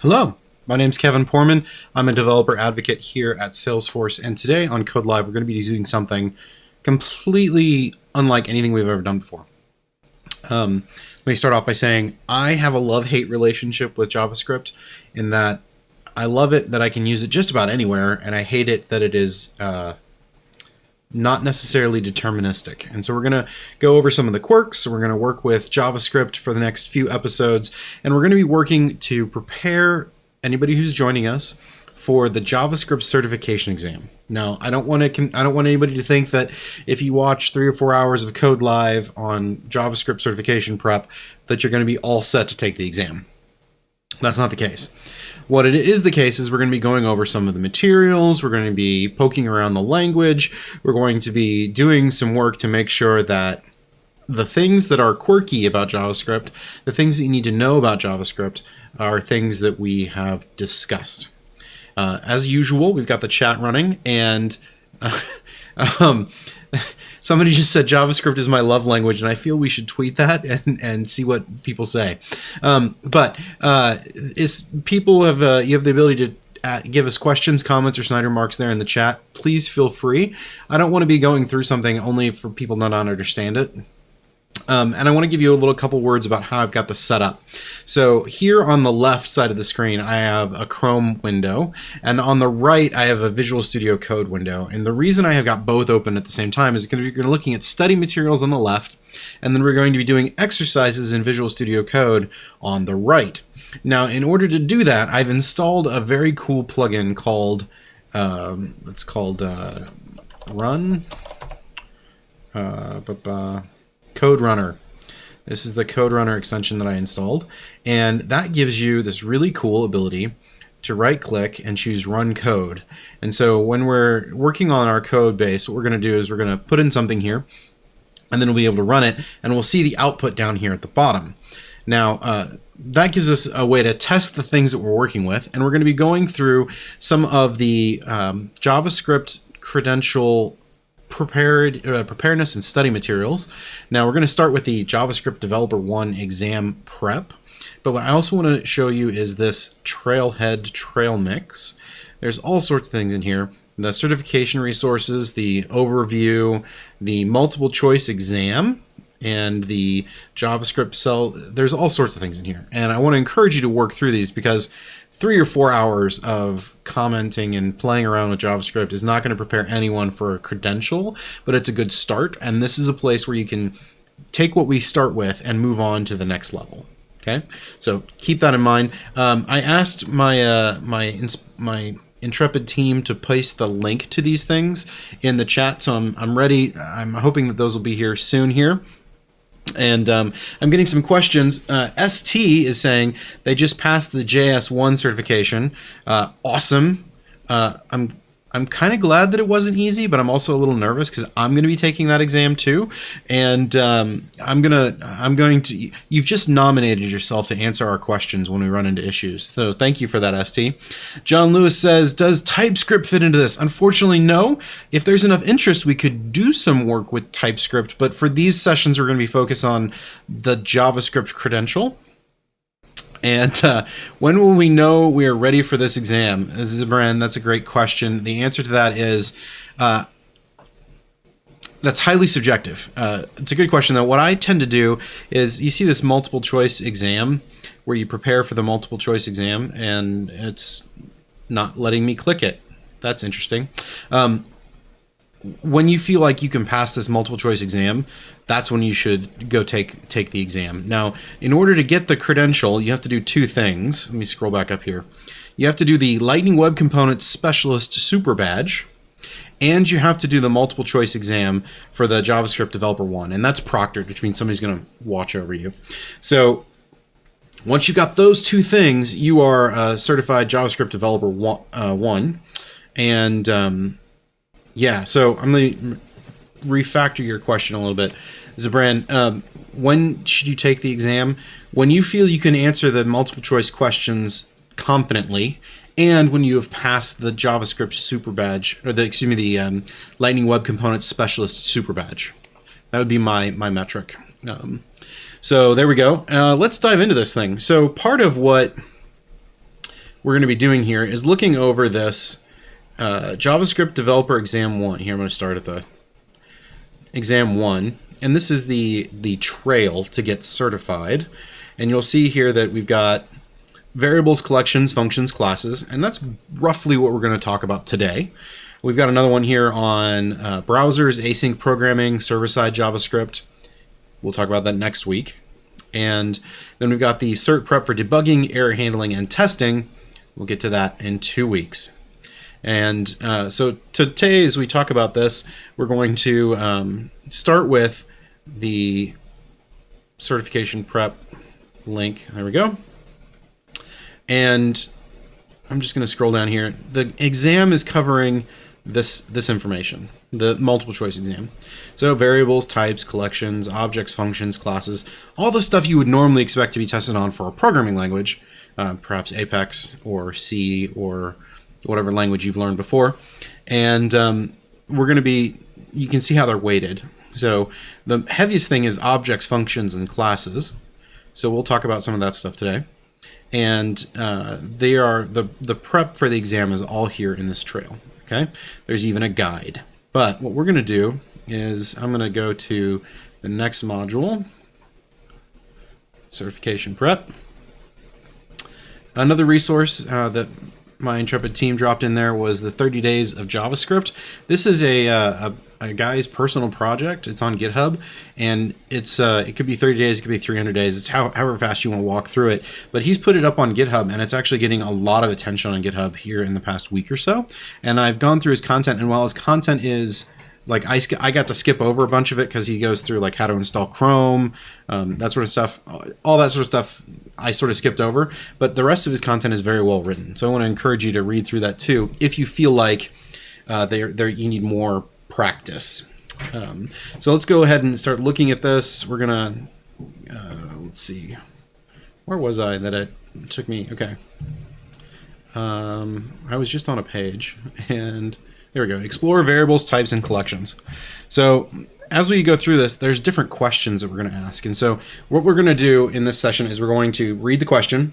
Hello, my name's Kevin Poorman. I'm a developer advocate here at Salesforce, and today on Code Live, we're going to be doing something completely unlike anything we've ever done before. Let me start off by saying I have a love-hate relationship with JavaScript in that I love it that I can use it just about anywhere, and I hate it that it is not necessarily deterministic. And so we're going to go over some of the quirks. We're going to work with JavaScript for the next few episodes, and we're going to be working to prepare anybody who's joining us for the JavaScript certification exam. Now, I don't want anybody to think that if you watch 3 or 4 hours of Code Live on JavaScript certification prep that you're going to be all set to take the exam. That's not the case. What it is the case is we're going to be going over some of the materials, we're going to be poking around the language, we're going to be doing some work to make sure that the things that are quirky about JavaScript, the things that you need to know about JavaScript, are things that we have discussed. As usual, we've got the chat running, and somebody just said JavaScript is my love language, and I feel we should tweet that and see what people say. People have you have the ability to give us questions, comments, or snide remarks there in the chat. Please feel free. I don't want to be going through something only for people not to understand it. And I want to give you a little couple words about how I've got this set up. So here on the left side of the screen, I have a Chrome window, and on the right, I have a Visual Studio Code window. And the reason I have got both open at the same time is because we're looking at study materials on the left, and then we're going to be doing exercises in Visual Studio Code on the right. Now, in order to do that, I've installed a very cool plugin called, Code Runner. This is the Code Runner extension that I installed, and that gives you this really cool ability to right click and choose Run Code. And so when we're working on our code base, what we're going to do is we're going to put in something here, and then we'll be able to run it, and we'll see the output down here at the bottom. Now, that gives us a way to test the things that we're working with, and we're going to be going some of the JavaScript credential preparedness and study materials. Now we're going to start with the JavaScript Developer 1 exam prep, but what I also want to show you is this Trailhead trail mix. There's all sorts of things in here. The certification resources, the overview, the multiple choice exam, and the JavaScript cell. There's all sorts of things in here, and I want to encourage you to work through these because 3 or 4 hours of commenting and playing around with JavaScript is not going to prepare anyone for a credential, but it's a good start, and this is a place where you can take what we start with and move on to the next level. Okay, so keep that in mind. I asked my my intrepid team to paste the link to these things in the chat, so I'm ready. I'm hoping that those will be here soon here. And I'm getting some questions. ST is saying they just passed the JS1 certification. Awesome. I'm kind of glad that it wasn't easy, but I'm also a little nervous because I'm going to be taking that exam too. And you've just nominated yourself to answer our questions when we run into issues. So thank you for that, ST. John Lewis says, does TypeScript fit into this? Unfortunately, no. If there's enough interest, we could do some work with TypeScript, but for these sessions, we're going to be focused on the JavaScript credential. And when will we know we are ready for this exam? Zibran, that's a great question. The answer to that is that's highly subjective. It's a good question, though. What I tend to do is you see this multiple choice exam where you prepare for the multiple choice exam, and it's not letting me click it. That's interesting. When you feel like you can pass this multiple choice exam, that's when you should go take the exam. Now, in order to get the credential, you have to do 2 things. Let me scroll back up here. You have to do the Lightning Web Components Specialist Super Badge, and you have to do the multiple choice exam for the JavaScript Developer 1, and that's proctored, which means somebody's going to watch over you. So once you've got those 2 things, you are a certified JavaScript Developer 1, and yeah, so I'm going to refactor your question a little bit. Zabran, when should you take the exam? When you feel you can answer the multiple choice questions confidently, and when you have passed the JavaScript Super Badge, or the Lightning Web Components Specialist Super Badge. That would be my metric. So there we go. Let's dive into this thing. So part of what we're going to be doing here is looking over this JavaScript Developer Exam 1. Here I'm going to start at the Exam 1. And this is the trail to get certified. And you'll see here that we've got variables, collections, functions, classes. And that's roughly what we're going to talk about today. We've got another one here on browsers, async programming, server-side JavaScript. We'll talk about that next week. And then we've got the cert prep for debugging, error handling, and testing. We'll get to that in 2 weeks. And so today, as we talk about this, we're going to start with the certification prep link. There we go. And I'm just going to scroll down here. The exam is covering this information, the multiple choice exam. So variables, types, collections, objects, functions, classes, all the stuff you would normally expect to be tested on for a programming language, perhaps Apex or C or whatever language you've learned before. And we're going to be, you can see how they're weighted. So the heaviest thing is objects, functions, and classes. So we'll talk about some of that stuff today. And they are the prep for the exam is all here in this trail. Okay, there's even a guide. But what we're going to do is I'm going to go to the next module, certification prep. Another resource that my Intrepid team dropped in there was the 30 Days of JavaScript. This is a guy's personal project. It's on GitHub, and it's it could be 30 days, it could be 300 days. It's however fast you want to walk through it. But he's put it up on GitHub, and it's actually getting a lot of attention on GitHub here in the past week or so. And I've gone through his content, and while his content is like I got to skip over a bunch of it because he goes through like how to install Chrome, that sort of stuff, all that sort of stuff. I sort of skipped over, but the rest of his content is very well written. So I want to encourage you to read through that too if you feel like you need more practice. So let's go ahead and start looking at this. We're gonna let's see, where was I that it took me? Okay, I was just on a page, and there we go. Explore variables, types, and collections. So as we go through this, there's different questions that we're going to ask. And so what we're going to do in this session is we're going to read the question.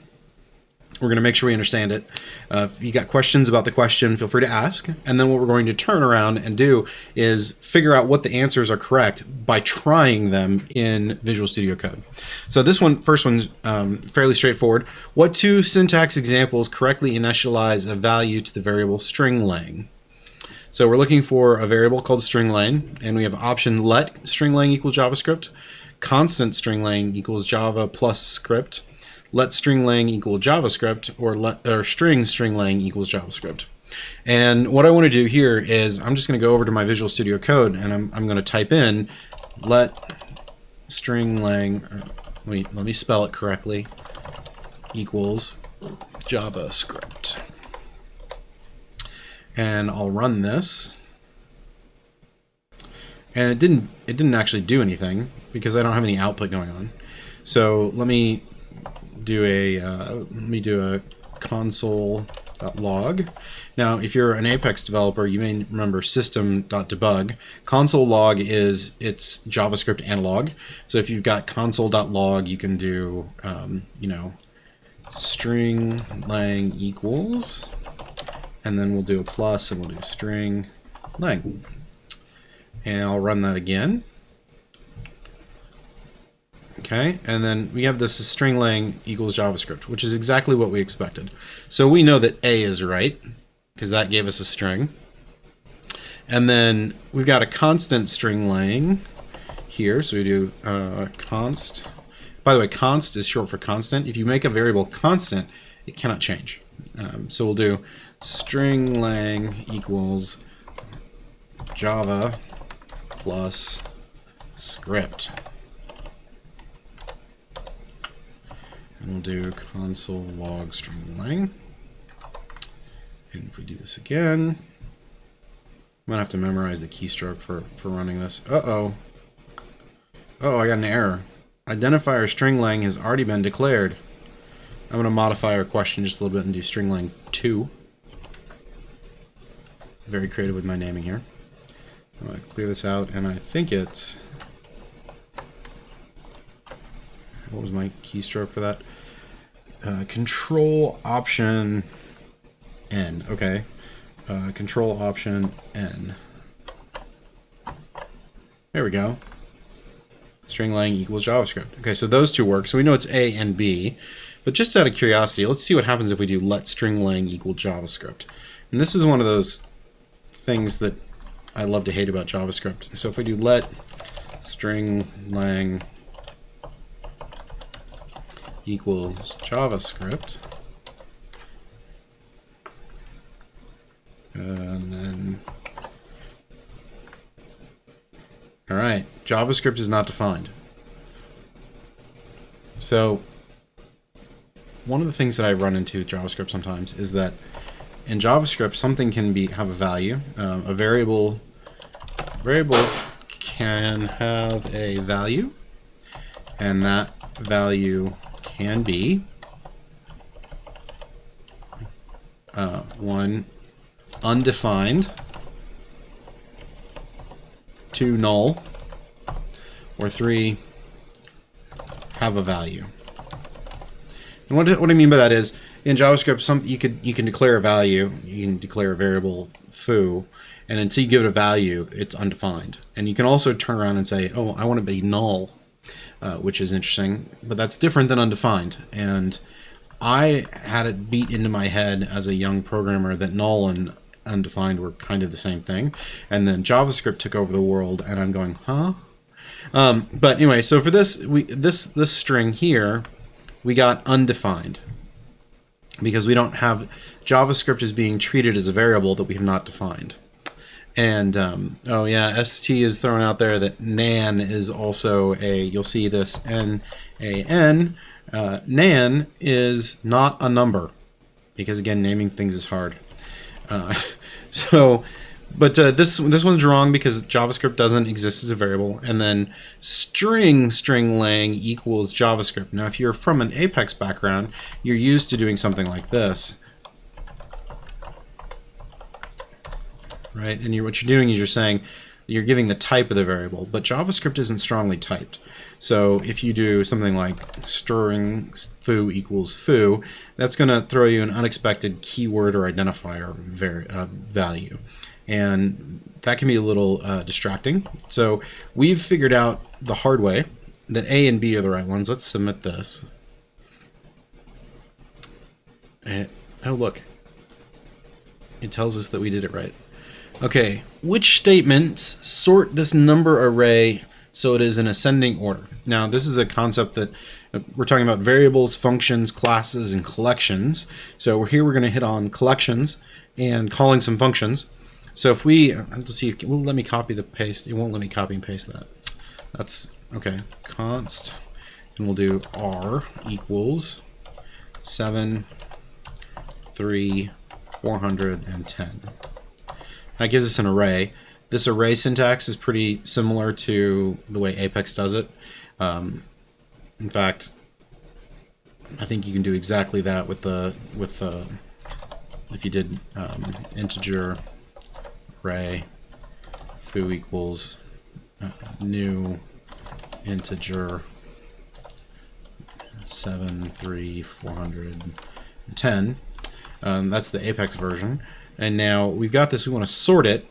We're going to make sure we understand it. If you got questions about the question, feel free to ask. And then what we're going to turn around and do is figure out what the answers are correct by trying them in Visual Studio Code. So this first one's fairly straightforward. What two syntax examples correctly initialize a value to the variable string_lang? So we're looking for a variable called string_lang, and we have option let string_lang equal JavaScript, constant string_lang equals Java plus script, let string_lang equal JavaScript, or string_lang equals JavaScript. And what I want to do here is I'm just going to go over to my Visual Studio Code, and I'm going to type in let string_lang, let me spell it correctly, equals JavaScript. And I'll run this, and it didn't actually do anything because I don't have any output going on. So let me do a console.log. Now, if you're an Apex developer, you may remember system.debug. Console log is its JavaScript analog. So if you've got console.log, you can do string_lang equals. And then we'll do a plus, and we'll do string_lang. And I'll run that again. Okay, and then we have this string_lang equals JavaScript, which is exactly what we expected. So we know that A is right, because that gave us a string. And then we've got a constant string_lang here, so we do const. By the way, const is short for constant. If you make a variable constant, it cannot change. So we'll do string_lang equals Java plus script. And we'll do console log string_lang. And if we do this again, I'm gonna have to memorize the keystroke for running this. Oh, I got an error. Identifier string_lang has already been declared. I'm going to modify our question just a little bit and do string_lang 2. Very creative with my naming here. I'm going to clear this out, and I think it's... What was my keystroke for that? Control Option N. Okay. Control Option N. There we go. String lang equals JavaScript. Okay, so those two work. So we know it's A and B. But just out of curiosity, let's see what happens if we do let string lang equal JavaScript. And this is one of those things that I love to hate about JavaScript. So if we do let string lang equals JavaScript, and then, all right, JavaScript is not defined. So one of the things that I run into with JavaScript sometimes is that in JavaScript something can have a value. Variables can have a value, and that value can be one, undefined, two, null, or three, have a value. And what I mean by that is, in JavaScript, you can declare a value, you can declare a variable foo, and until you give it a value, it's undefined. And you can also turn around and say, oh, I want to be null, which is interesting, but that's different than undefined. And I had it beat into my head as a young programmer that null and undefined were kind of the same thing. And then JavaScript took over the world, and I'm going, huh? But anyway, so for this, this string here, we got undefined because we don't have JavaScript is being treated as a variable that we have not defined. And oh yeah, ST is thrown out there that nan is also you'll see this NaN. Nan is not a number because again, naming things is hard. But this one's wrong because JavaScript doesn't exist as a variable, and then string lang equals JavaScript. Now, if you're from an Apex background, you're used to doing something like this, right? And what you're doing is you're saying you're giving the type of the variable, but JavaScript isn't strongly typed. So if you do something like string foo equals foo, that's going to throw you an unexpected keyword or identifier value. And that can be a little distracting. So we've figured out the hard way that A and B are the right ones. Let's submit this. And, oh, look. It tells us that we did it right. Okay, which statements sort this number array so it is in ascending order? Now, this is a concept that we're talking about variables, functions, classes, and collections. So we're going to hit on collections and calling some functions. So if we, let's see, it will let me copy the paste. It won't let me copy and paste that. That's, okay, const, and we'll do r equals 7, 3, 410. That gives us an array. This array syntax is pretty similar to the way Apex does it. In fact, I think you can do exactly that with if you did integer array foo equals new integer 7, 3, 410. That's the Apex version. And now we've got this, we want to sort it.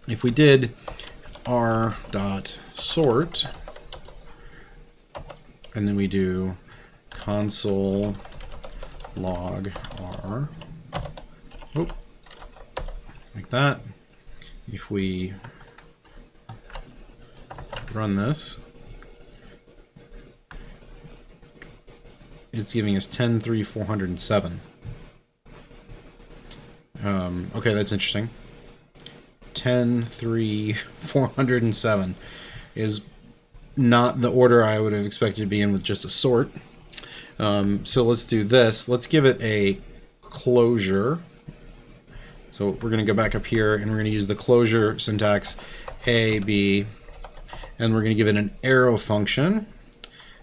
If we did r.sort, and then we do console log r, whoop, like that. If we run this, it's giving us 10, 3, 407. Okay, that's interesting. 10, 3, 407 is not the order I would have expected to be in with just a sort. So let's do this. Let's give it a closure. So we're going to go back up here and we're going to use the closure syntax A, B, and we're going to give it an arrow function.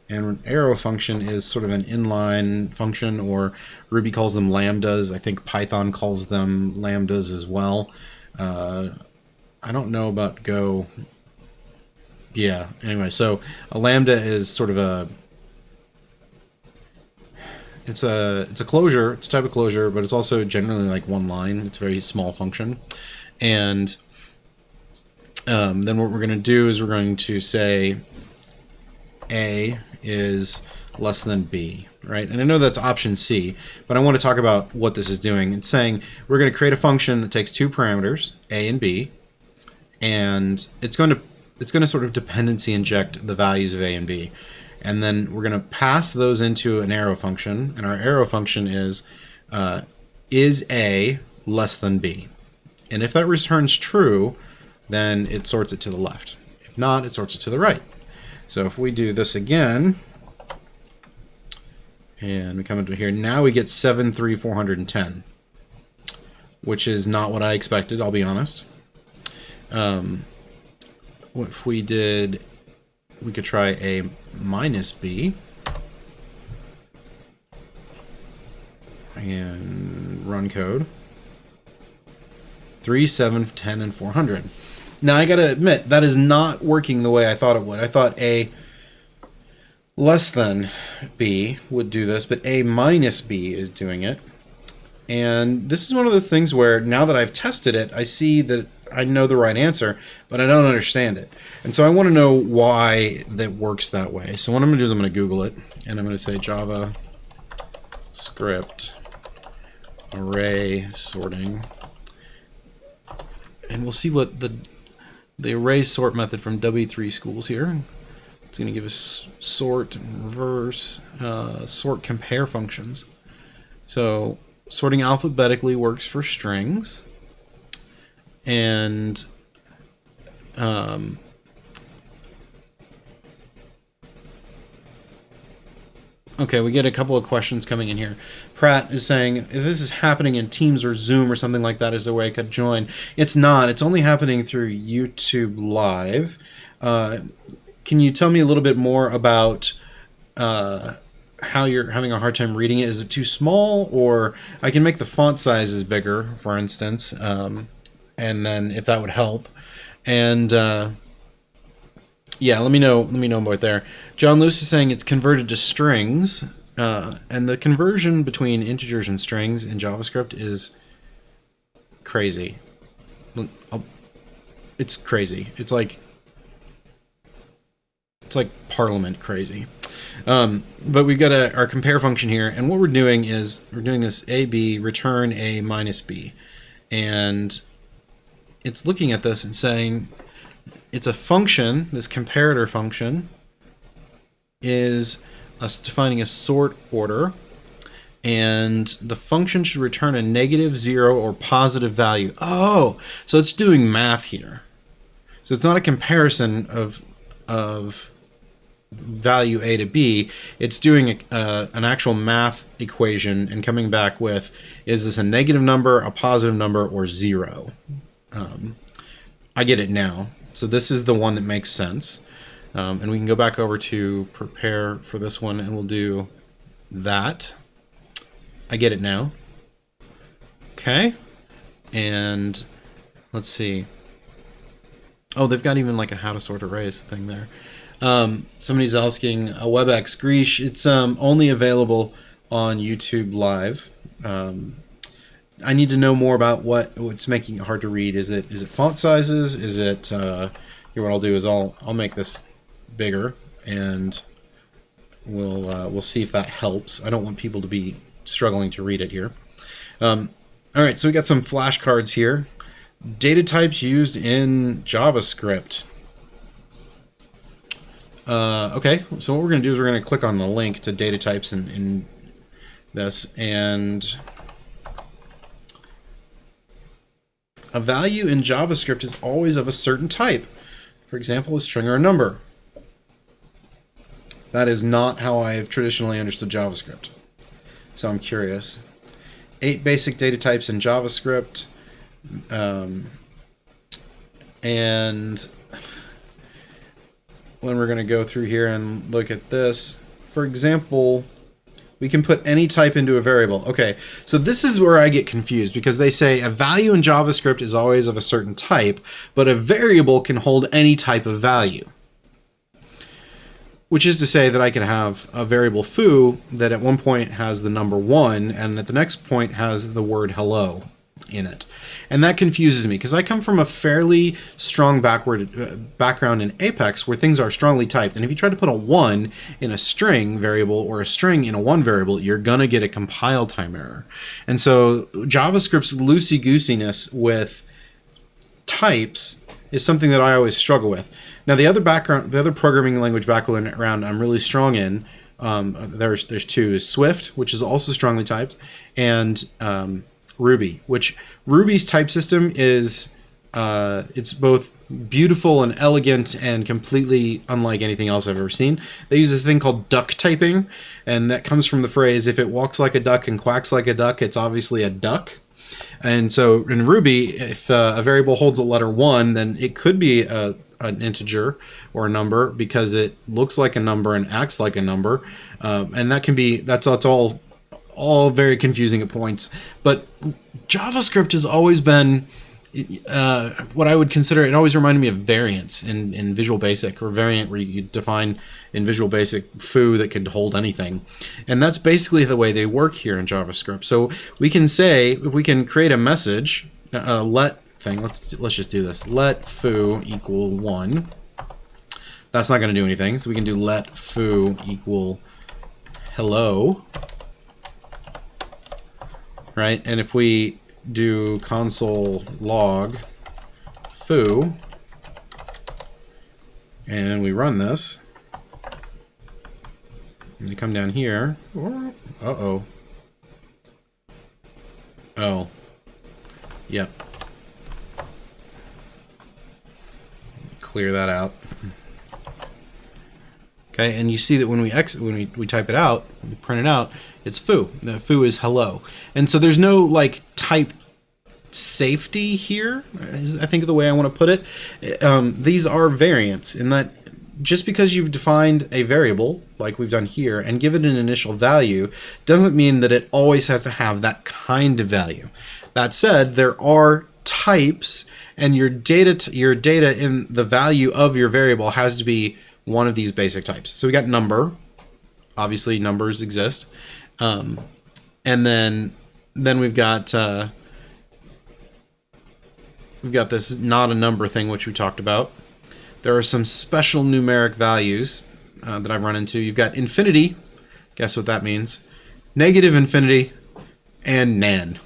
And an arrow function is sort of an inline function, or Ruby calls them lambdas. I think Python calls them lambdas as well. I don't know about Go. Yeah, anyway, so a lambda is sort of it's a closure. It's a type of closure, but it's also generally like one line. It's a very small function. And then what we're going to do is we're going to say A is less than B, right? And I know that's option C, but I want to talk about what this is doing. It's saying we're going to create a function that takes two parameters, A and B, and it's going to sort of dependency inject the values of A and B. And then we're going to pass those into an arrow function, and our arrow function is A less than B? And if that returns true, then it sorts it to the left. If not, it sorts it to the right. So if we do this again, and we come into here, now we get 73410, which is not what I expected, I'll be honest. What if we did, we could try A minus B, and run code. 3, 7, 10, and 400. Now I gotta admit, that is not working the way I thought it would. I thought A less than B would do this, but A minus B is doing it. And this is one of those things where now that I've tested it, I see that I know the right answer, but I don't understand it. And so I want to know why that works that way. So what I'm going to do is I'm going to Google it, and I'm going to say JavaScript array sorting. And we'll see what the array sort method from W3 schools here. It's going to give us sort, reverse, sort compare functions. So sorting alphabetically works for strings. And okay, we get a couple of questions coming in here. Pratt is saying, if this is happening in Teams or Zoom or something like that, is there a way I could join? It's not. It's only happening through YouTube Live. Can you tell me a little bit more about how you're having a hard time reading it? Is it too small? Or I can make the font sizes bigger, for instance, and then if that would help. And yeah, let me know about there. John Lewis is saying it's converted to strings, and the conversion between integers and strings in JavaScript is crazy. It's crazy. It's like Parliament crazy. But we've got our compare function here, and what we're doing is we're doing this AB return A minus B, and it's looking at this and saying it's a function. This comparator function is us defining a sort order, and the function should return a negative, 0, or positive value. Oh, so it's doing math here. So it's not a comparison of value A to B. It's doing an actual math equation and coming back with, is this a negative number, a positive number, or 0? I get it now. So this is the one that makes sense. And we can go back over to prepare for this one, and we'll do that. I get it now. Okay. And let's see. Oh, they've got even like a how to sort arrays thing there. Somebody's asking a WebEx. Greesh, it's only available on YouTube Live. I need to know more about what's making it hard to read. Is it font sizes? Is it here? What I'll do is I'll make this bigger, and we'll see if that helps. I don't want people to be struggling to read it here. All right, so we got some flashcards here. Data types used in JavaScript. Okay, so what we're going to do is we're going to click on the link to data types in this, and a value in JavaScript is always of a certain type. For example, a string or a number. That is not how I have traditionally understood JavaScript. So I'm curious. 8 basic data types in JavaScript. And when we're going to go through here and look at this, for example, we can put any type into a variable. Okay, so this is where I get confused, because they say a value in JavaScript is always of a certain type, but a variable can hold any type of value. which is to say that I could have a variable foo that at one point has the number 1 and at the next point has the word hello in it. And that confuses me because I come from a fairly strong background in Apex where things are strongly typed. And if you try to put a 1 in a string variable or a string in a 1 variable, you're going to get a compile time error. And so JavaScript's loosey-goosiness with types is something that I always struggle with. Now, the other programming language background I'm really strong in, there's two, is Swift, which is also strongly typed, and Ruby, which Ruby's type system is it's both beautiful and elegant and completely unlike anything else I've ever seen. They use this thing called duck typing, and that comes from the phrase, if it walks like a duck and quacks like a duck, it's obviously a duck. And so in Ruby, if a variable holds a letter 1, then it could be an integer or a number because it looks like a number and acts like a number. And that's all very confusing at points. But JavaScript has always been what I would consider, it always reminded me of variants in Visual Basic, or variant where you define in Visual Basic foo that could hold anything. And that's basically the way they work here in JavaScript. So we can say, if we can create a message, let thing, let's just do this, let foo equal 1. That's not going to do anything. So we can do let foo equal hello. Right? And if we do console log foo and we run this, and we come down here, oh, yep, clear that out. Okay, and you see that when we type it out, we print it out, it's foo. The foo is hello. And so there's no like type safety here, is I think the way I want to put it. These are variants in that just because you've defined a variable, like we've done here, and given it an initial value, doesn't mean that it always has to have that kind of value. That said, there are types, and your data in the value of your variable has to be one of these basic types. So we got number, obviously numbers exist, and then we've got this not a number thing, which we talked about. There are some special numeric values that I've run into. You've got infinity, guess what that means? Negative infinity, and nan.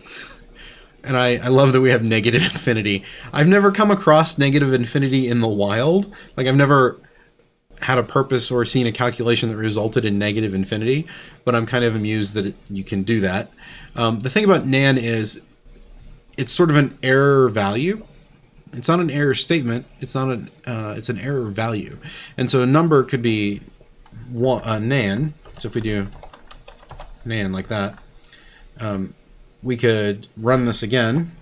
And I love that we have negative infinity. I've never come across negative infinity in the wild. Like, I've never had a purpose or seen a calculation that resulted in negative infinity, but I'm kind of amused that you can do that. The thing about nan is it's sort of an error value. It's not an error statement. It's not it's an error value. And so a number could be nan. So if we do nan like that, we could run this again,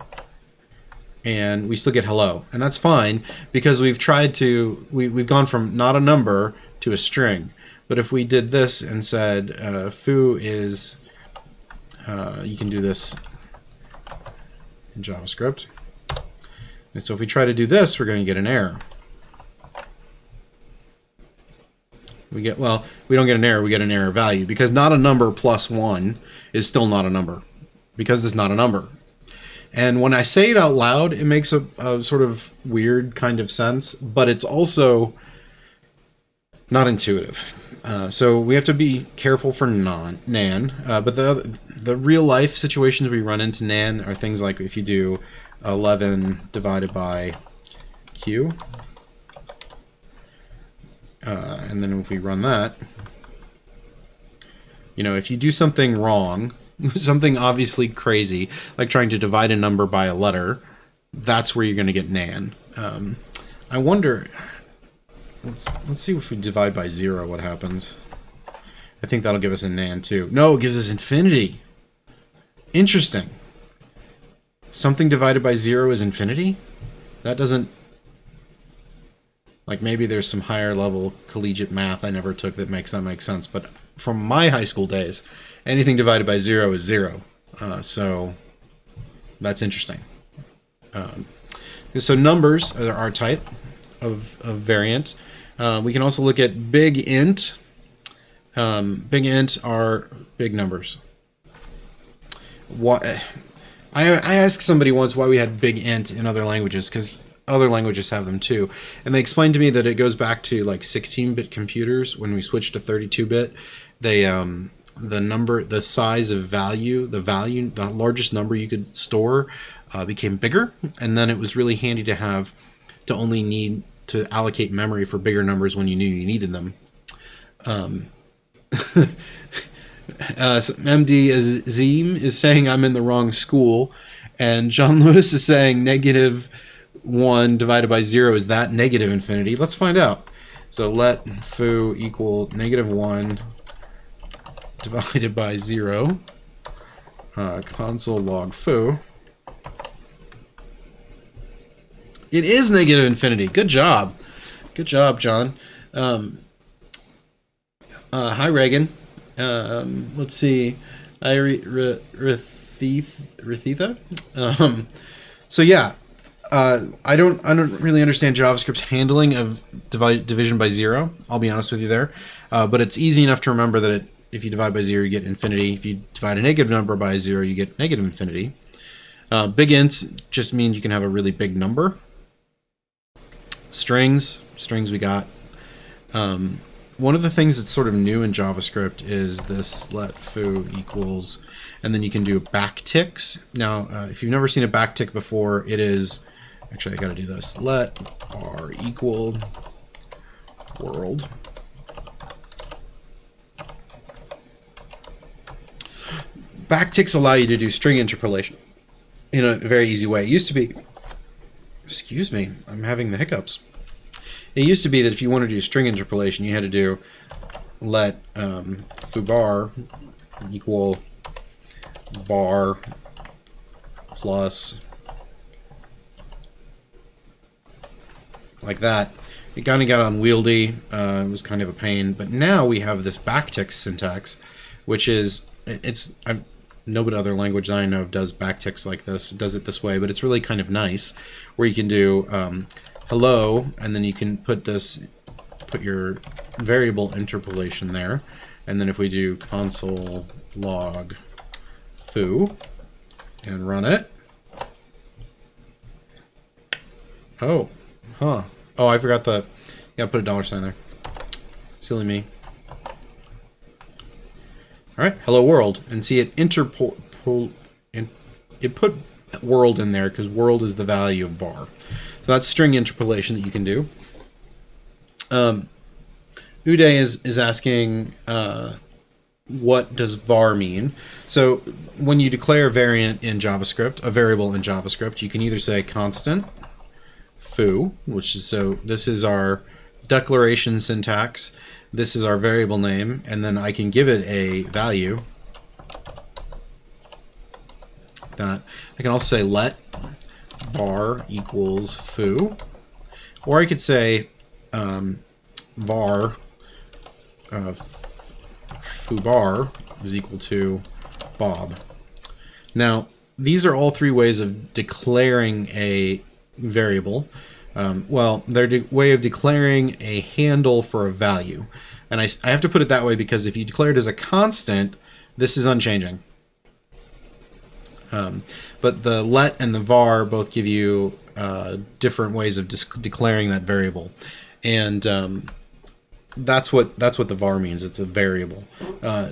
and we still get hello, and that's fine because we've gone from not a number to a string. But if we did this and said foo is, you can do this in JavaScript, and so if we try to do this, we're going to get an error. We don't get an error, we get an error value, because not a number plus 1 is still not a number, because it's not a number. And when I say it out loud, it makes a sort of weird kind of sense, but it's also not intuitive. So we have to be careful for nan. But the real life situations we run into nan are things like if you do 11 divided by q, and then if we run that, if you do something wrong, something obviously crazy, like trying to divide a number by a letter, that's where you're going to get nan. I wonder, let's see if we divide by 0, what happens. I think that'll give us a nan too. No, it gives us infinity. Interesting. Something divided by 0 is infinity? That doesn't, like, maybe there's some higher level collegiate math I never took that makes sense, but from my high school days, anything divided by 0 is 0. So that's interesting. So numbers are our type of variant. We can also look at big int. Big int are big numbers. Why? I asked somebody once why we had big int in other languages, because other languages have them too, and they explained to me that it goes back to like 16-bit computers. When we switched to 32-bit, they the size of value, the largest number you could store became bigger, and then it was really handy to only need to allocate memory for bigger numbers when you knew you needed them. So MD Azim is saying I'm in the wrong school, and John Lewis is saying -1 divided by 0 is that negative infinity. Let's find out. So let foo equal -1 divided by 0. Console log foo. It is negative infinity. Good job. Good job, John. Hi, Reagan. Let's see. Rithitha. So yeah, I don't really understand JavaScript's handling of division by 0. I'll be honest with you there, but it's easy enough to remember that if you divide by 0, you get infinity. If you divide a negative number by 0, you get negative infinity. Big ints just means you can have a really big number. Strings we got. One of the things that's sort of new in JavaScript is this let foo equals, and then you can do backticks. Now, if you've never seen a backtick before, it is, actually I gotta do this, let bar equal world. Backticks allow you to do string interpolation in a very easy way. It used to be, excuse me, I'm having the hiccups. It used to be that if you wanted to do string interpolation, you had to do let foobar equal bar plus, like that. It kind of got unwieldy. It was kind of a pain. But now we have this backtick syntax, which is, no other language that I know of does backticks like this, does it this way, but it's really kind of nice, where you can do hello, and then you can put your variable interpolation there, and then if we do console log foo and run it, oh, I forgot the, yeah, put a $sign there. Silly me. All right, hello world, and see it it put world in there because world is the value of bar. So that's string interpolation that you can do. Uday is asking, what does var mean? So when you declare a variable in JavaScript, you can either say constant foo, which is, so this is our declaration syntax. This is our variable name, and then I can give it a value. That I can also say let bar equals foo, or I could say var foobar is equal to Bob. Now these are all three ways of declaring a variable. Well, they're a way of declaring a handle for a value. And I have to put it that way because if you declare it as a constant, this is unchanging. But the let and the var both give you different ways of declaring that variable. And that's what the var means. It's a variable.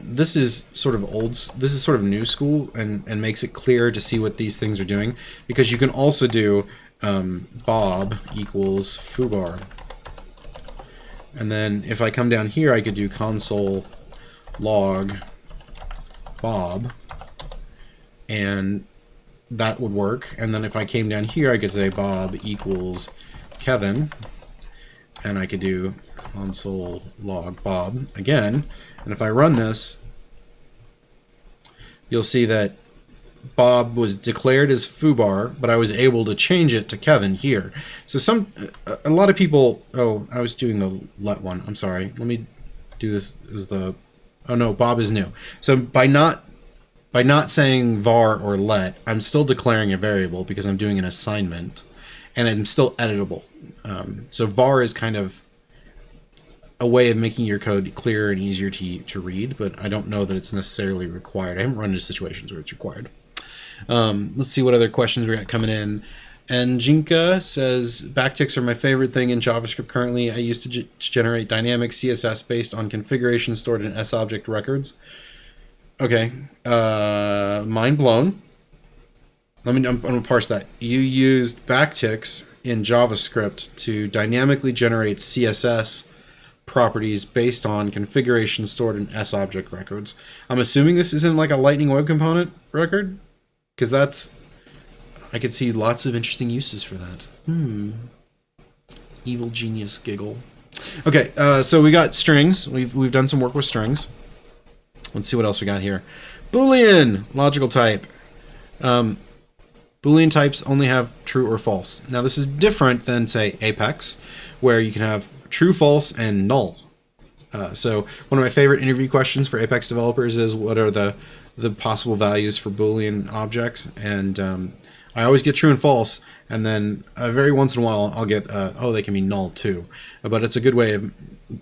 This is sort of new school and makes it clear to see what these things are doing, because you can also do Bob equals foobar, and then if I come down here I could do console log Bob, and that would work. And then if I came down here I could say Bob equals Kevin, and I could do console log Bob again, and if I run this you'll see that Bob was declared as foobar, but I was able to change it to Kevin here. So a lot of people, oh, I was doing the let one. I'm sorry. Let me do this as the, oh no, Bob is new. So by not saying var or let, I'm still declaring a variable because I'm doing an assignment, and I'm still editable. So var is kind of a way of making your code clearer and easier to read, but I don't know that it's necessarily required. I haven't run into situations where it's required. Let's see what other questions we got coming in. And Jinka says, backticks are my favorite thing in JavaScript currently. I used to generate dynamic CSS based on configuration stored in S-object records. Okay, mind blown. I'm going to parse that. You used backticks in JavaScript to dynamically generate CSS properties based on configuration stored in S-object records. I'm assuming this isn't like a Lightning Web Component record, because I could see lots of interesting uses for that. Evil genius giggle. Okay, so we got strings. We've done some work with strings. Let's see what else we got here. Boolean logical type. Boolean types only have true or false. Now this is different than, say, Apex, where you can have true, false, and null. So one of my favorite interview questions for Apex developers is, what are the possible values for Boolean objects? And I always get true and false, and then very once in a while I'll get, oh, they can be null too. But it's a good way of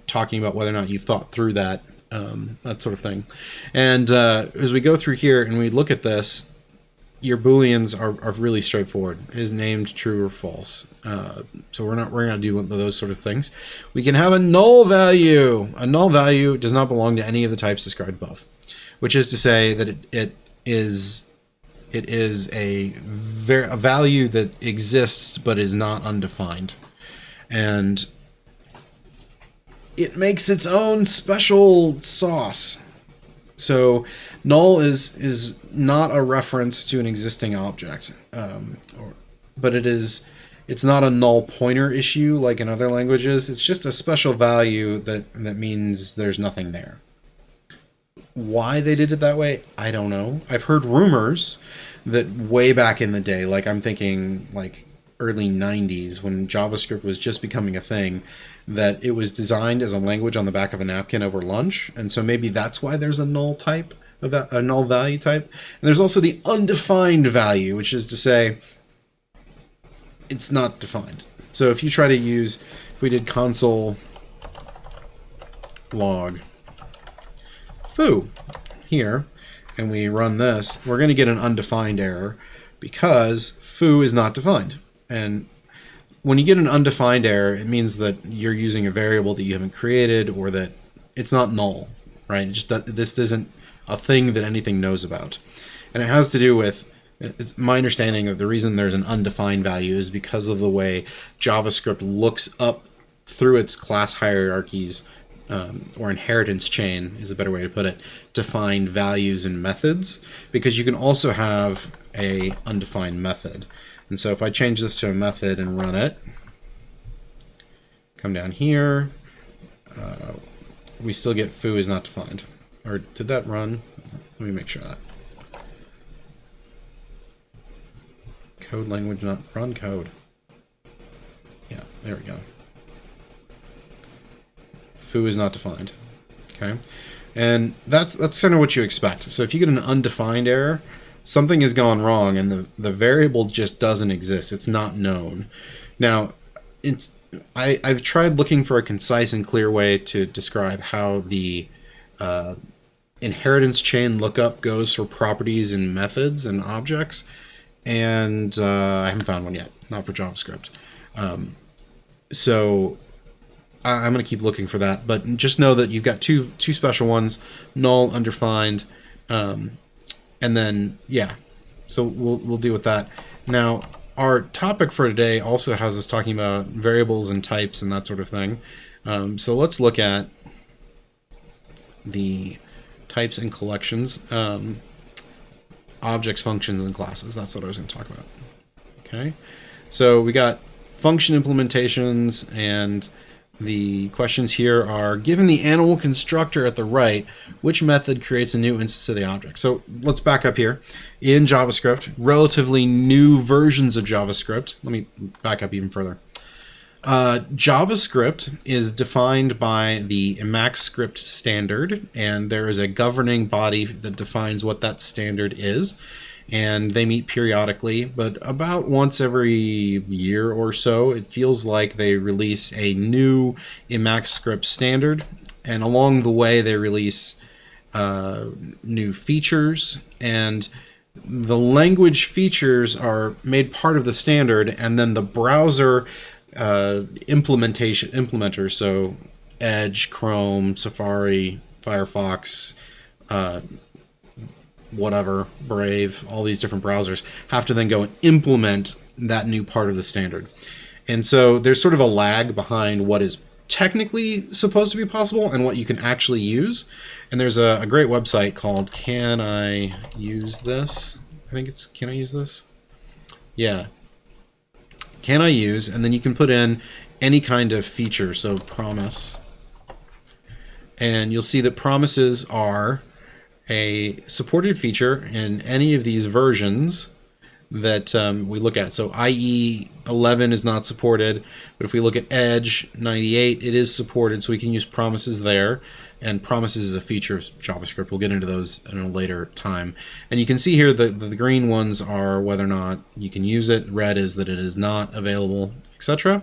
talking about whether or not you've thought through that, that sort of thing. And as we go through here and we look at this, your Booleans are really straightforward. Is named true or false. So we're not going to do one of those sort of things. We can have a null value. A null value does not belong to any of the types described above, which is to say that it is a value that exists but is not undefined, and it makes its own special sauce. So null is not a reference to an existing object, but it's not a null pointer issue like in other languages. It's just a special value that means there's nothing there. Why they did it that way, I don't know. I've heard rumors that way back in the day, like I'm thinking like early 90s when JavaScript was just becoming a thing, that it was designed as a language on the back of a napkin over lunch, and so maybe that's why there's a null type, a null value type. And there's also the undefined value, which is to say it's not defined. So if you try to use, if we did console log foo here, and we run this, we're going to get an undefined error because foo is not defined. And when you get an undefined error, it means that you're using a variable that you haven't created, or that it's not null, right? Just that this isn't a thing that anything knows about. And it has to do with, it's my understanding that the reason there's an undefined value is because of the way JavaScript looks up through its class hierarchies, or inheritance chain is a better way to put it, to find values and methods, because you can also have a undefined method. And so if I change this to a method and run it, come down here, we still get foo is not defined. Or did that run? Let me make sure that. Code language not run code. Yeah, there we go. Foo is not defined. Okay, and that's kind of what you expect. So if you get an undefined error, something has gone wrong, and the variable just doesn't exist. It's not known. Now, I've tried looking for a concise and clear way to describe how the inheritance chain lookup goes for properties and methods and objects, and I haven't found one yet. Not for JavaScript. So I'm going to keep looking for that, but just know that you've got two special ones: null, undefined, and then yeah. So we'll deal with that. Now, our topic for today also has us talking about variables and types and that sort of thing. So let's look at the types and collections, objects, functions, and classes. That's what I was going to talk about. Okay, so we got function implementations, and the questions here are, given the animal constructor at the right, which method creates a new instance of the object? So let's back up here. In JavaScript, relatively new versions of JavaScript, let me back up even further. JavaScript is defined by the EmacsScript standard, and there is a governing body that defines what that standard is. and they meet periodically, but about once every year or so, it feels like they release a new EmacsScript standard, and along the way they release new features, and the language features are made part of the standard, and then the browser implementer, so Edge, Chrome, Safari, Firefox, whatever, Brave, all these different browsers have to then go and implement that new part of the standard. And so there's sort of a lag behind what is technically supposed to be possible and what you can actually use. And there's a great website called Can I Use This? I think it's Can I Use This? Yeah. Can I use? And then you can put in any kind of feature, so promise. And you'll see that promises are a supported feature in any of these versions that we look at. So IE 11 is not supported, but if we look at Edge 98, it is supported, so we can use promises there. And promises is a feature of JavaScript. We'll get into those in a later time. And you can see here the green ones are whether or not you can use it. Red is that it is not available, etc.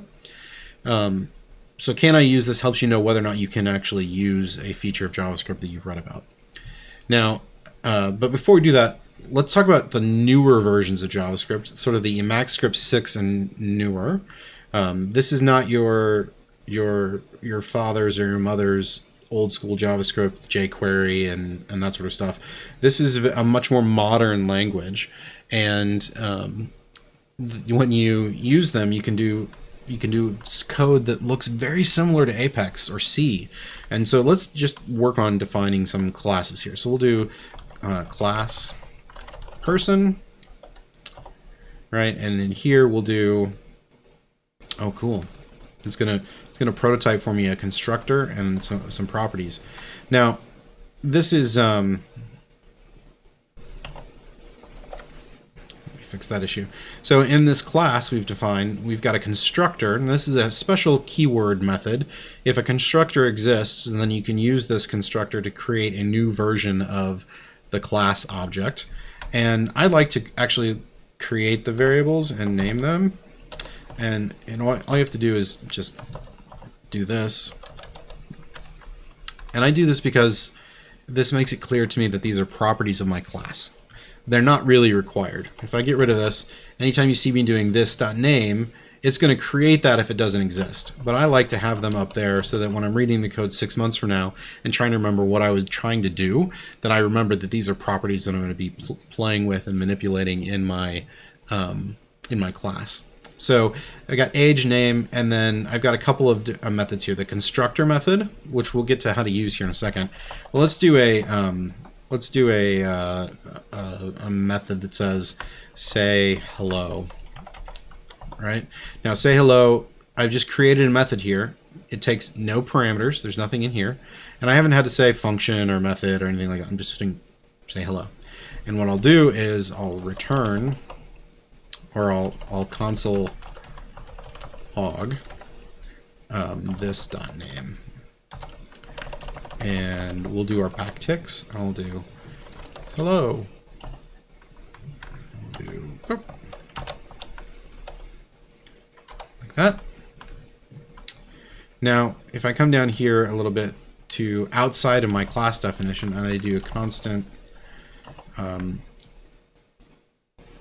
So Can I Use This helps you know whether or not you can actually use a feature of JavaScript that you've read about. Now, but before we do that, let's talk about the newer versions of JavaScript, sort of the EmacsScript 6 and newer. This is not your father's or your mother's old school JavaScript, jQuery, and that sort of stuff. This is a much more modern language, and when you use them, you can do code that looks very similar to Apex or C. And so let's just work on defining some classes here. So we'll do class person, right? And in here we'll do, oh cool, it's gonna prototype for me a constructor and some properties. Now this is fix that issue. So in this class we've got a constructor, and this is a special keyword method. If a constructor exists, then you can use this constructor to create a new version of the class object. And I like to actually create the variables and name them. And all you have to do is just do this. And I do this because this makes it clear to me that these are properties of my class. They're not really required. If I get rid of this, anytime you see me doing this.name, it's going to create that if it doesn't exist. But I like to have them up there so that when I'm reading the code 6 months from now and trying to remember what I was trying to do, that I remember that these are properties that I'm going to be playing with and manipulating in my class. So I got age, name, and then I've got a couple of methods here. The constructor method, which we'll get to how to use here in a second. Well, let's do a method that says say hello. Right? Now say hello, I've just created a method here. It takes no parameters, there's nothing in here. And I haven't had to say function or method or anything like that. I'm just going to say hello. And what I'll do is I'll return, or I'll console log this.name. And we'll do our backticks. I'll do hello. I'll do like that. Now, if I come down here a little bit to outside of my class definition, and I do a constant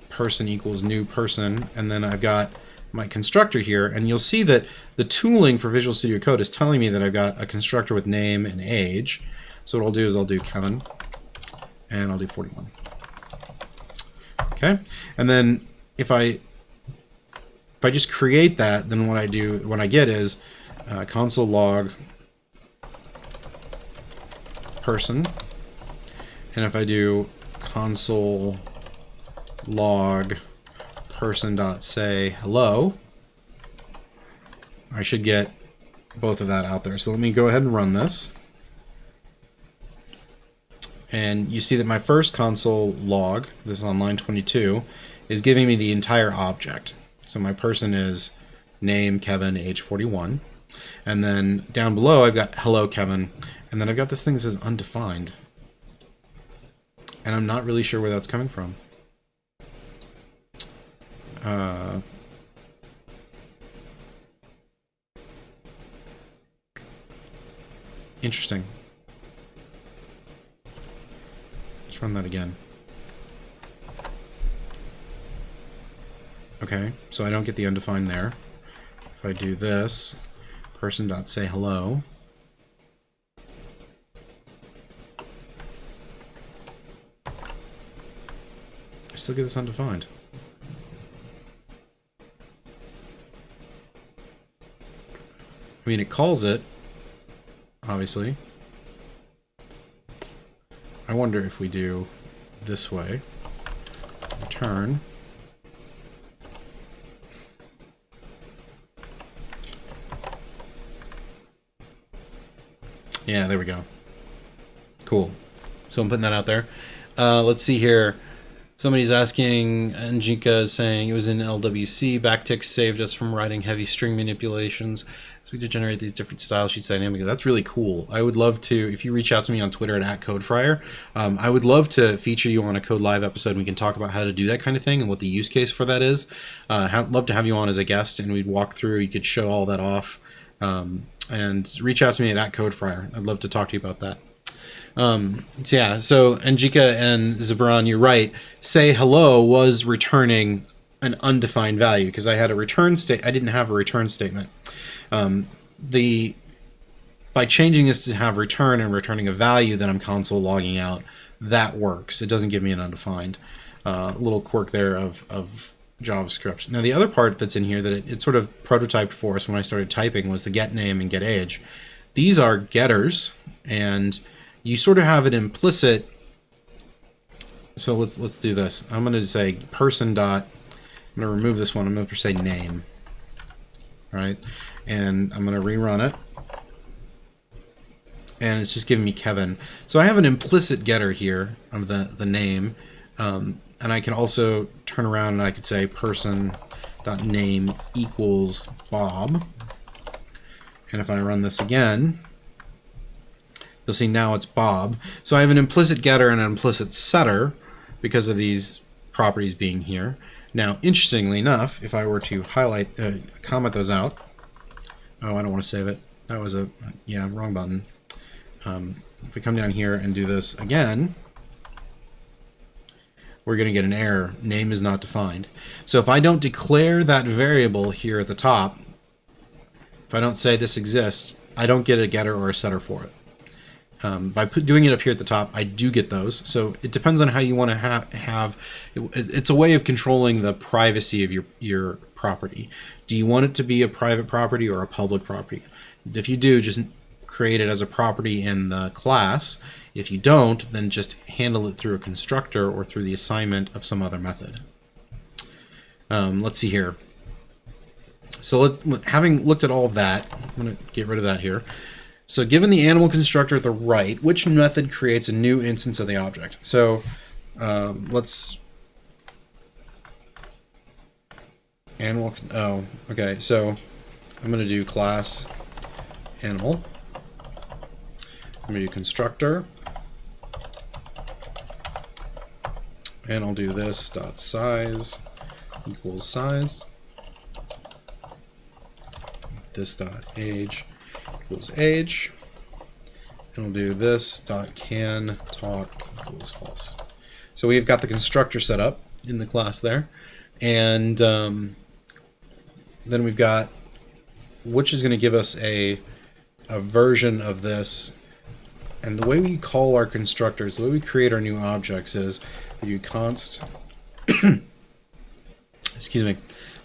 person equals new person, and then I've got my constructor here, and you'll see that the tooling for Visual Studio Code is telling me that I've got a constructor with name and age. So what I'll do is I'll do Kevin, and I'll do 41. Okay, and then if I just create that, then what I get is console log person, and if I do console log person.say hello, I should get both of that out there. So let me go ahead and run this. And you see that my first console log, this is on line 22, is giving me the entire object. So my person is name Kevin, age 41. And then down below I've got hello Kevin, and then I've got this thing that says undefined. And I'm not really sure where that's coming from. Interesting. Let's run that again. Okay, so I don't get the undefined there. If I do this, person.sayHello. I still get this undefined. I mean, it calls it, obviously. I wonder if we do this way. Return. Yeah, there we go. Cool. So I'm putting that out there. Let's see here. Somebody's asking, Anjika is saying, it was in LWC. Backticks saved us from writing heavy string manipulations. So we could generate these different style sheets dynamically. That's really cool. I would love to, if you reach out to me on Twitter at @CodeFryer, I would love to feature you on a Code Live episode and we can talk about how to do that kind of thing and what the use case for that is. Love to have you on as a guest and we'd walk through, you could show all that off. And reach out to me at @CodeFryer. I'd love to talk to you about that. Yeah, so Anjika and Zabran, you're right. Say hello was returning an undefined value because I had a return state. I didn't have a return statement. By changing this to have return and returning a value that I'm console logging out, that works. It doesn't give me an undefined. Little quirk there of JavaScript. Now the other part that's in here that it sort of prototyped for us when I started typing was the get name and get age. These are getters, and you sort of have an implicit. So let's do this. I'm going to say person dot. I'm going to remove this one. I'm going to say name. Right, and I'm going to rerun it, and it's just giving me Kevin. So I have an implicit getter here of the name. And I can also turn around and I could say person.name equals Bob. And if I run this again, you'll see now it's Bob. So I have an implicit getter and an implicit setter because of these properties being here. Now, interestingly enough, if I were to highlight, comment those out. Oh, I don't want to save it. That was wrong button. If we come down here and do this again, we're going to get an error. Name is not defined. So if I don't declare that variable here at the top, if I don't say this exists, I don't get a getter or a setter for it. By doing it up here at the top, I do get those. So it depends on how you want to have. It's a way of controlling the privacy of your property. Do you want it to be a private property or a public property? If you do, just create it as a property in the class. If you don't, then just handle it through a constructor or through the assignment of some other method. Let's see here. So having looked at all of that, I'm going to get rid of that here. So given the animal constructor at the right, which method creates a new instance of the object? So let's animal. Oh, okay. So I'm going to do class animal. I'm going to do constructor. And I'll do this dot size equals size. This dot age equals age. And we'll do this dot can talk equals false. So we've got the constructor set up in the class there. And then we've got which is going to give us a version of this. And the way we call our constructors, the way we create our new objects is I do const, excuse me,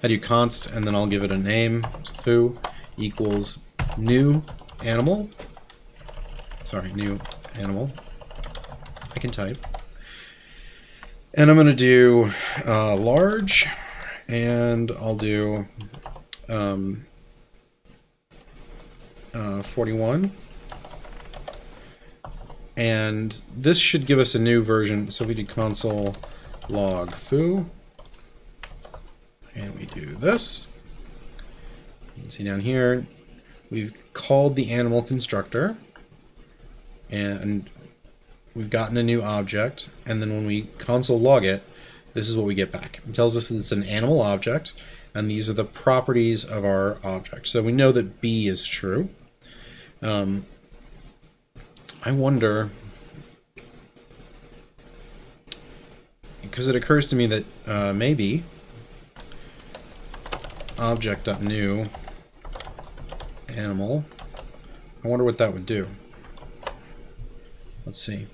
I do const, and then I'll give it a name, foo equals new animal. Sorry, new animal. I can type. And I'm going to do large, and I'll do 41. And this should give us a new version. So we did console log foo. And we do this. You can see down here, we've called the animal constructor. And we've gotten a new object. And then when we console log it, this is what we get back. It tells us that it's an animal object, and these are the properties of our object. So we know that B is true. I wonder, because it occurs to me that maybe object.new animal, I wonder what that would do. Let's see.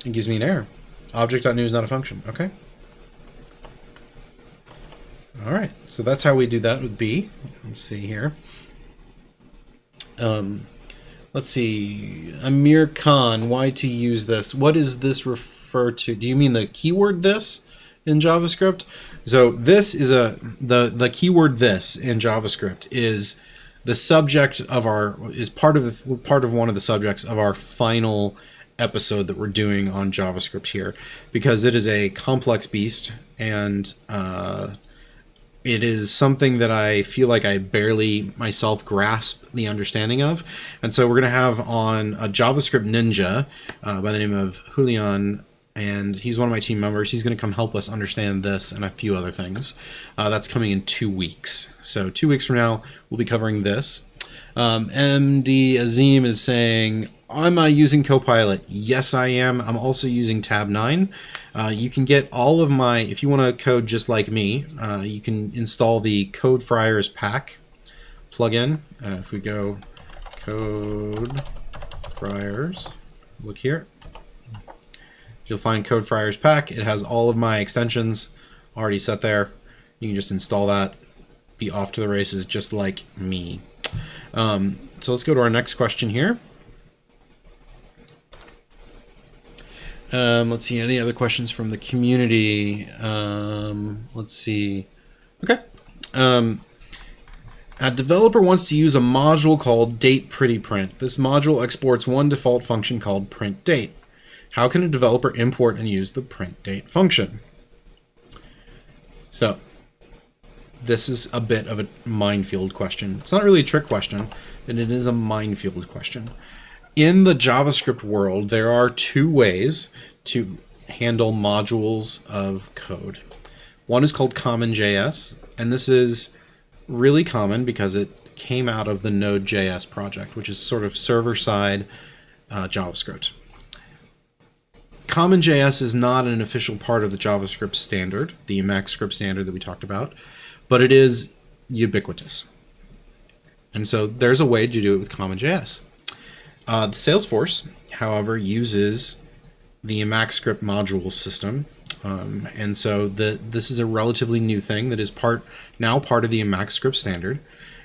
It gives me an error. Object.new is not a function. Okay. All right. So that's how we do that with B. Let's see here. Let's see. Amir Khan, why to use this? What does this refer to? Do you mean the keyword this in JavaScript? So this is the keyword this in JavaScript is the subject of part of one of the subjects of our final episode that we're doing on JavaScript here, because it is a complex beast, and it is something that I feel like I barely myself grasp the understanding of. And so we're going to have on a JavaScript ninja by the name of Julian, and he's one of my team members. He's going to come help us understand this and a few other things. That's coming in 2 weeks. So 2 weeks from now, we'll be covering this. MD Azim is saying, am I using Copilot? Yes, I am. I'm also using tab 9. You can get all of my, if you want to code just like me, you can install the Code Friars pack plugin. If we go Code Friars, look here. You'll find Code Friars pack. It has all of my extensions already set there. You can just install that, be off to the races just like me. So let's go to our next question here. Let's see, any other questions from the community? Let's see. Okay. A developer wants to use a module called datePrettyPrint. This module exports one default function called printDate. How can a developer import and use the printDate function? So this is a bit of a minefield question. It's not really a trick question, but it is a minefield question. In the JavaScript world, there are 2 ways to handle modules of code. One is called CommonJS, and this is really common because it came out of the Node.js project, which is sort of server-side JavaScript. CommonJS is not an official part of the JavaScript standard, the EmacsScript standard that we talked about, but it is ubiquitous. And so there's a way to do it with CommonJS. The Salesforce, however, uses the EmacsScript module system, and so this is a relatively new thing that is now part of the EmacsScript standard.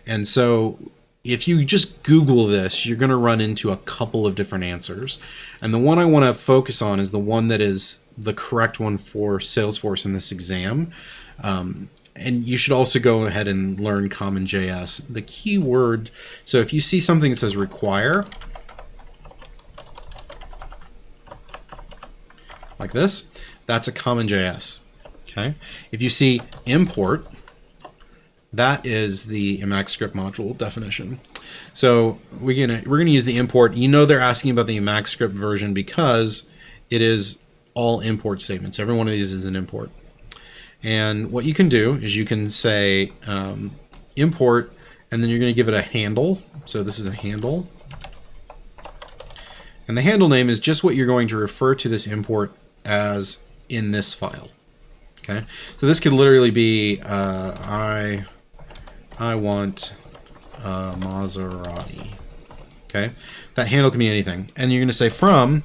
And so if you just Google this, you're going to run into a couple of different answers. And the one I want to focus on is the one that is the correct one for Salesforce in this exam. And you should also go ahead and learn CommonJS. The keyword, so if you see something that says require, like this, that's a CommonJS. Okay. If you see import, that is the EmacsScript module definition. So we're gonna use the import. You know they're asking about the EmacsScript version because it is all import statements. Every one of these is an import. And what you can do is you can say import, and then you're going to give it a handle. So this is a handle. And the handle name is just what you're going to refer to this import as in this file. Okay. So this could literally be I want Maserati. Okay. That handle can be anything. And you're going to say from,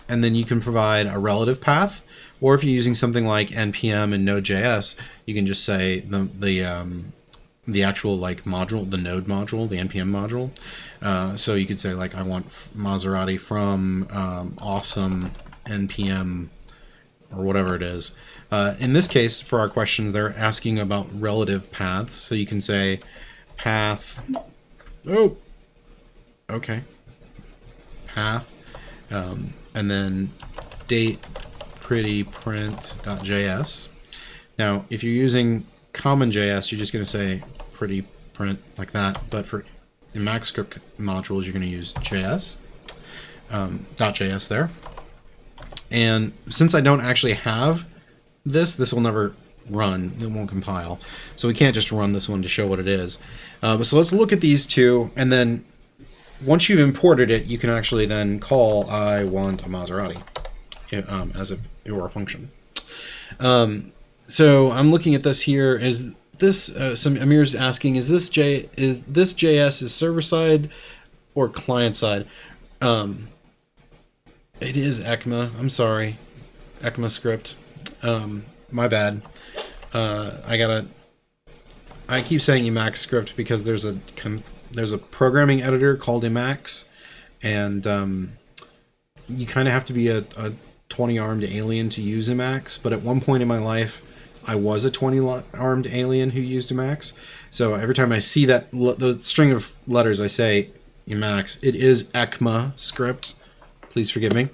and then you can provide a relative path. Or if you're using something like npm and Node.js, you can just say the actual like module, the Node module, the npm module. So you could say like I want Maserati from awesome npm or whatever it is. In this case, for our question, they're asking about relative paths. So you can say path. Oh, okay. Path, and then datePrettyPrint.js. Now, if you're using CommonJS, you're just going to say pretty print like that. But for EmacsScript modules, you're going to use JS, .js there. And since I don't actually have this will never run. It won't compile. So we can't just run this one to show what it is. So let's look at these two, and then once you've imported it, you can actually then call I want a Maserati as if it were a function. So I'm looking at this here. Is this some Amir's asking? Is this JS is server side or client side? It is ECMA. I'm sorry, ECMAScript. My bad. I keep saying Emacs script because there's a programming editor called Emacs, and you kind of have to be a 20-armed alien to use Emacs. But at one point in my life, I was a 20-armed alien who used Emacs. So every time I see that the string of letters, I say Emacs. It is ECMAScript. Please forgive me.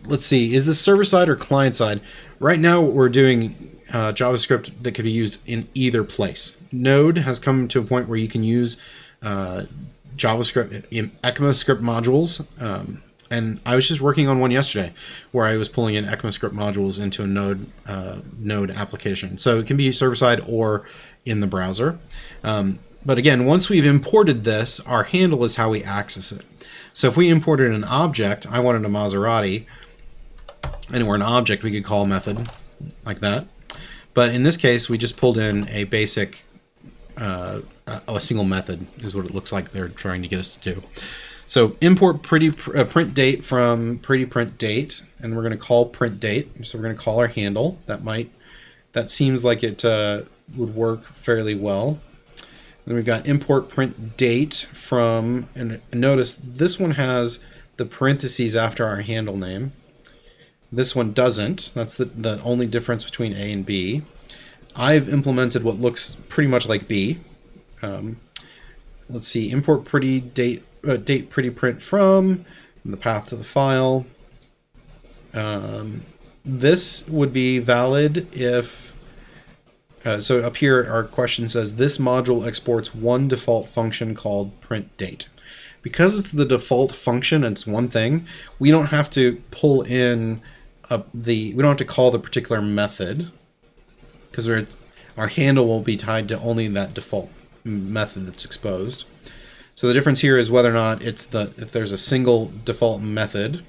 Let's see. Is this server side or client side? Right now, we're doing JavaScript that could be used in either place. Node has come to a point where you can use JavaScript in ECMAScript modules. And I was just working on one yesterday where I was pulling in ECMAScript modules into a Node application. So it can be server side or in the browser. But again, once we've imported this, our handle is how we access it. So if we imported an object, I wanted a Maserati, and we're an object, we could call a method like that. But in this case, we just pulled in a basic, a single method is what it looks like they're trying to get us to do. So import print date from pretty print date, and we're going to call print date. So we're going to call our handle. That seems like it would work fairly well. Then we've got import print date from, and notice this one has the parentheses after our handle name. This one doesn't. That's the only difference between A and B. I've implemented what looks pretty much like B. Let's see, import pretty date pretty print from, and the path to the file. This would be valid if, so up here our question says this module exports one default function called print date. Because it's the default function and it's one thing, we don't have to pull in we don't have to call the particular method, because our handle will be tied to only that default method that's exposed. So the difference here is whether or not it's if there's a single default method.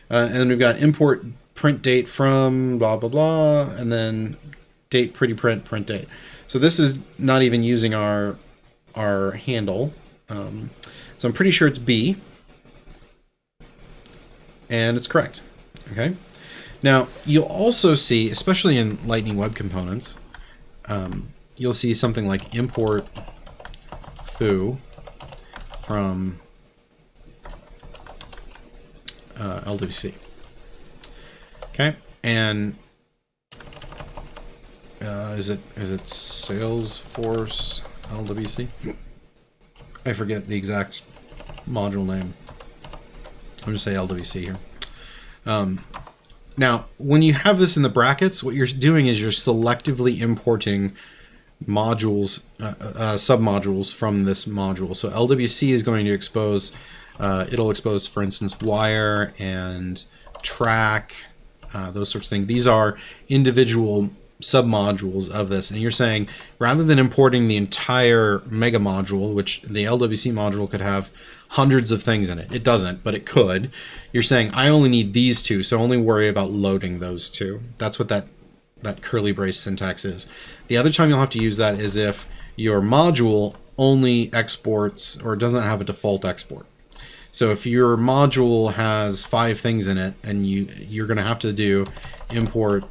And then we've got import print date from blah blah blah, and then date pretty print date. So this is not even using our handle. So I'm pretty sure it's B, and it's correct. Okay. Now you'll also see, especially in Lightning Web Components, you'll see something like import foo from LWC. Okay, and is it Salesforce LWC? I forget the exact module name. I'm going to say LWC here. Now, when you have this in the brackets, what you're doing is you're selectively importing modules, submodules from this module. So LWC is going to expose, it'll expose, for instance, wire and track, those sorts of things. These are individual submodules of this, and you're saying rather than importing the entire mega module, which the LWC module could have hundreds of things in it. It doesn't, but it could. You're saying I only need these two, so only worry about loading those two. That's what that curly brace syntax is. The other time you'll have to use that is if your module only exports or doesn't have a default export. So if your module has 5 things in it, and you're going to have to do import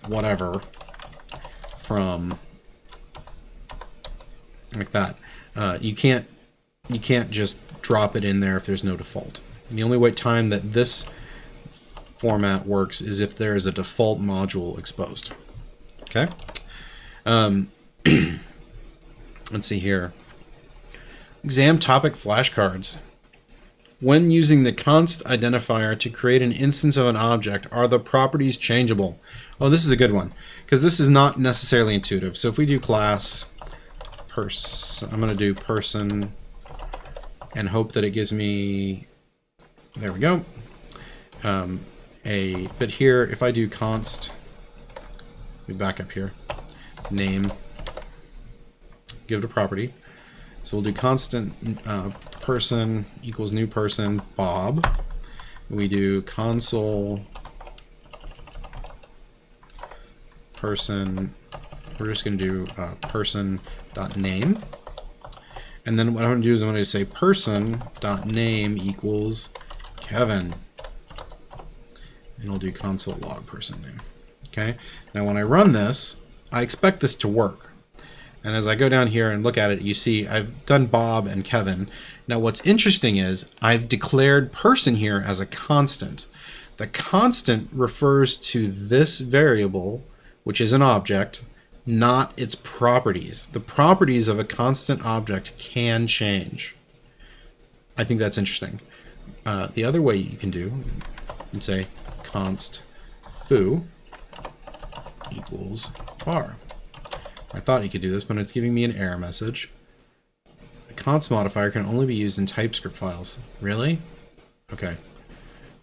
whatever from like that, you can't just drop it in there if there's no default. And the only time that this format works is if there is a default module exposed. Okay. Let's see here. Exam topic flashcards. When using the const identifier to create an instance of an object, are the properties changeable? Oh, this is a good one, because this is not necessarily intuitive. So if we do class I'm going to do person and hope that it gives me There we go. But here, if I do const, we back up here, name, give it a property. So we'll do constant person equals new person, Bob. We do console person, we're just going to do person.name. And then what I'm going to do is I'm going to say person.name equals Kevin. And we'll do console log person name. Okay. Now when I run this, I expect this to work. And as I go down here and look at it, you see I've done Bob and Kevin. Now what's interesting is I've declared person here as a constant. The constant refers to this variable, which is an object, not its properties. The properties of a constant object can change. I think that's interesting. The other way you can do, and say const foo equals var. I thought you could do this, but it's giving me an error message. The const modifier can only be used in TypeScript files. Really? Okay.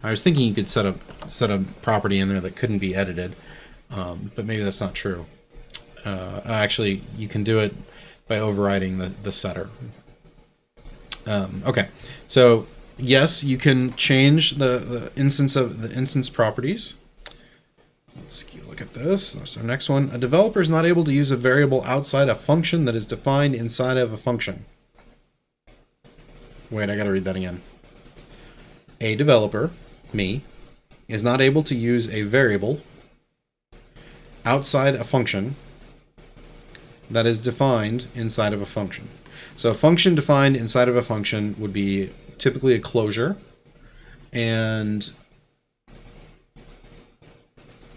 I was thinking you could set a property in there that couldn't be edited, but maybe that's not true. Actually, you can do it by overriding the setter. Okay, so yes, you can change the instance properties. Let's look at this. So next one, a developer is not able to use a variable outside a function that is defined inside of a function. Wait, I gotta read that again. A developer, me, is not able to use a variable outside a function that is defined inside of a function. So a function defined inside of a function would be typically a closure, and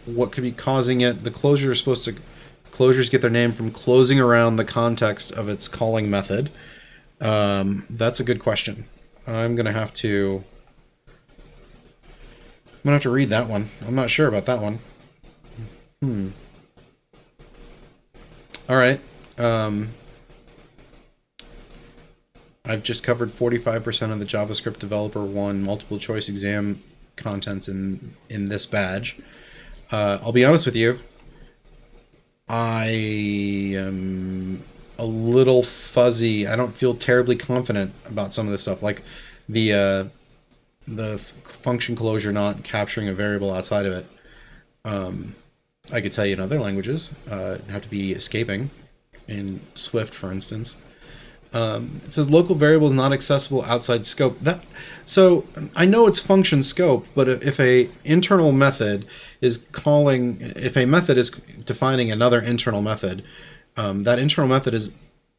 what could be causing it, the closure is supposed to, closures get their name from closing around the context of its calling method. That's a good question. I'm gonna have to read that one. I'm not sure about that one. All right. I've just covered 45% of the JavaScript Developer 1 multiple choice exam contents in this badge. I'll be honest with you. I am a little fuzzy. I don't feel terribly confident about some of this stuff, like the function closure not capturing a variable outside of it. I could tell you in other languages, it'd have to be escaping in Swift, for instance. It says local variable is not accessible outside scope. So I know it's function scope, but if a internal method is calling, if a method is defining another internal method, that internal method is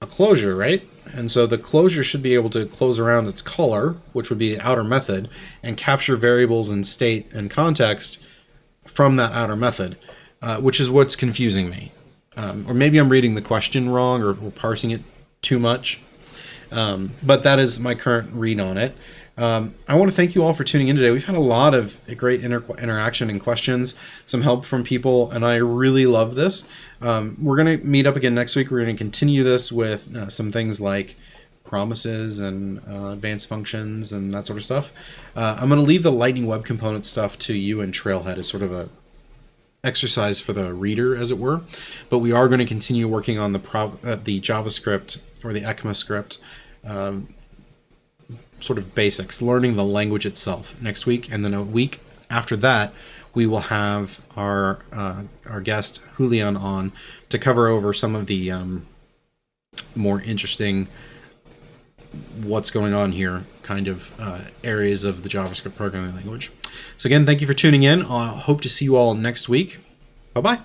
a closure, right? And so the closure should be able to close around its caller, which would be the outer method, and capture variables in state and context from that outer method, which is what's confusing me. Or maybe I'm reading the question wrong or parsing it too much. But that is my current read on it. I want to thank you all for tuning in today. We've had a lot of great interaction and questions, some help from people, and I really love this. We're going to meet up again next week. We're going to continue this with some things like promises and advanced functions and that sort of stuff. I'm going to leave the Lightning Web Component stuff to you and Trailhead as sort of a exercise for the reader, as it were. But we are going to continue working on the JavaScript or the ECMAScript sort of basics, learning the language itself next week, and then a week after that we will have our guest Julian on to cover over some of the more interesting what's going on here kind of areas of the JavaScript programming language. So again, thank you for tuning in. I hope to see you all next week. Bye-bye.